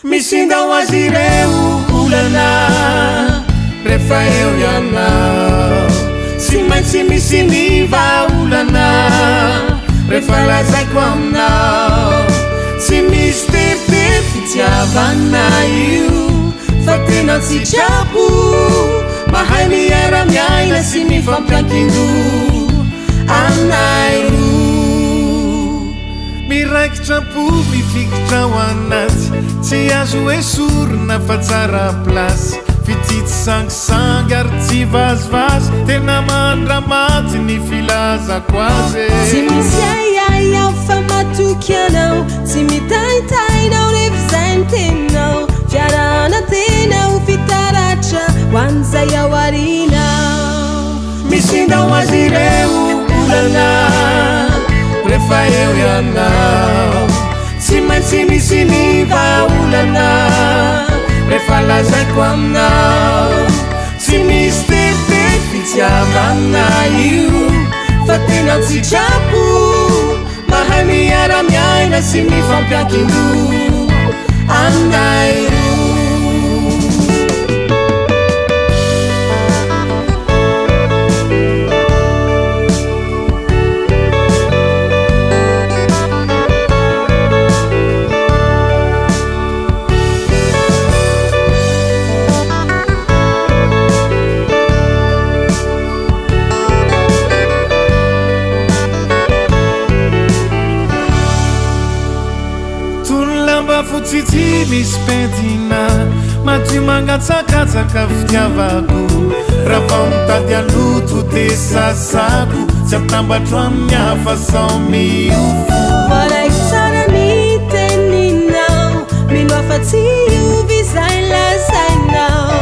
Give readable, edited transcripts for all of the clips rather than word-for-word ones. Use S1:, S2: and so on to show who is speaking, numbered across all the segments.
S1: Misinda wazireu ulana refa eo ianao sy maintsy misy ny vaolana refa lazaiko aminao tsy misy tete fitiavana io fa tena tsy trapo mahay miara-miaina sy mifampiankindo aminay roa
S2: miraiki-trapo mifikitra ho anaty tsy azo hoe sorona fa tsara plasy fititsy sangisangy ary tsy vazivazy tena mandramaty ny filazako azy
S3: tsy misy aiaiao fa matoky anao tsy mitaitainao rehefa zay ny tenao fiarana tenao fitaratra ho an'izay aoarinao
S1: misindao azy ireo olana rehefa eo ianao tsy maintsy misy ny vaolana rehefa lazaiko aminao tsy misy tete fitiavana io fa tena tsy trapo mahay miara-miaina sy mifampiankindo aminay roa
S2: fotsitsy misy pentina madio mangatsakatsaka fitiavako raha vao mitady aloto de sasako tsy atambatro amin'ny hafa sao miofo
S3: voaraiko tsara ny teninao mino afa-tsy ovy izay lazainao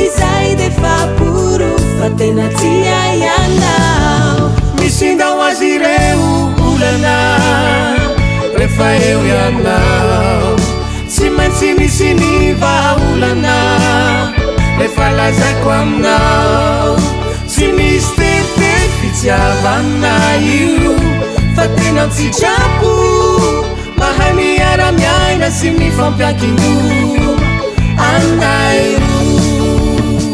S3: izay de faporo fa tena tsy aianao
S1: misindao azy ireo olana rehefa eo ianao tsy maintsy misy ny vaolana rehefa lazaiko aminao tsy misy tete fitiavana io fa tena tsy trapo mahay miara-miaina sy mifampiankindo aminay roa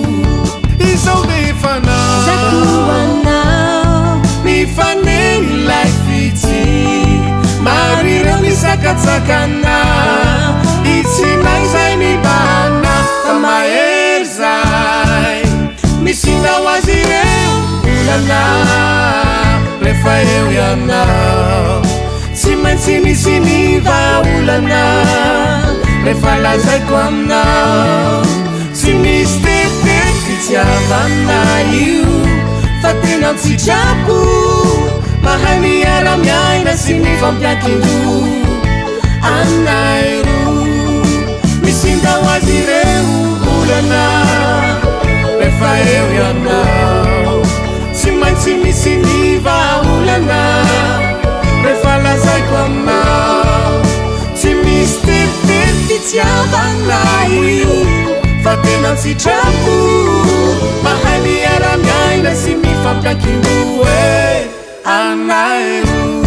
S2: izao de efanao
S3: zakoanao
S1: mifaneny lay fitsy maro ireo misakatsakana itsinay zay ny bana fa mahery zay misindao azy ireo olana rehefa eo ianao tsy maintsy misy ny vaolana rehefa lazaiko aminao tsy misy tete fitiavana io fa tena tsy trapo mahay miara-miaina sy mifampiankindo aminay roa misindao azy ireo olana rehefa eo ianao tsy maintsy misy ny vaolana rehefa lazaiko aminao tsy misy tete fitiavana io fa tena tsy trapo mahay miara-miaina sy mifampiankindo aminay roa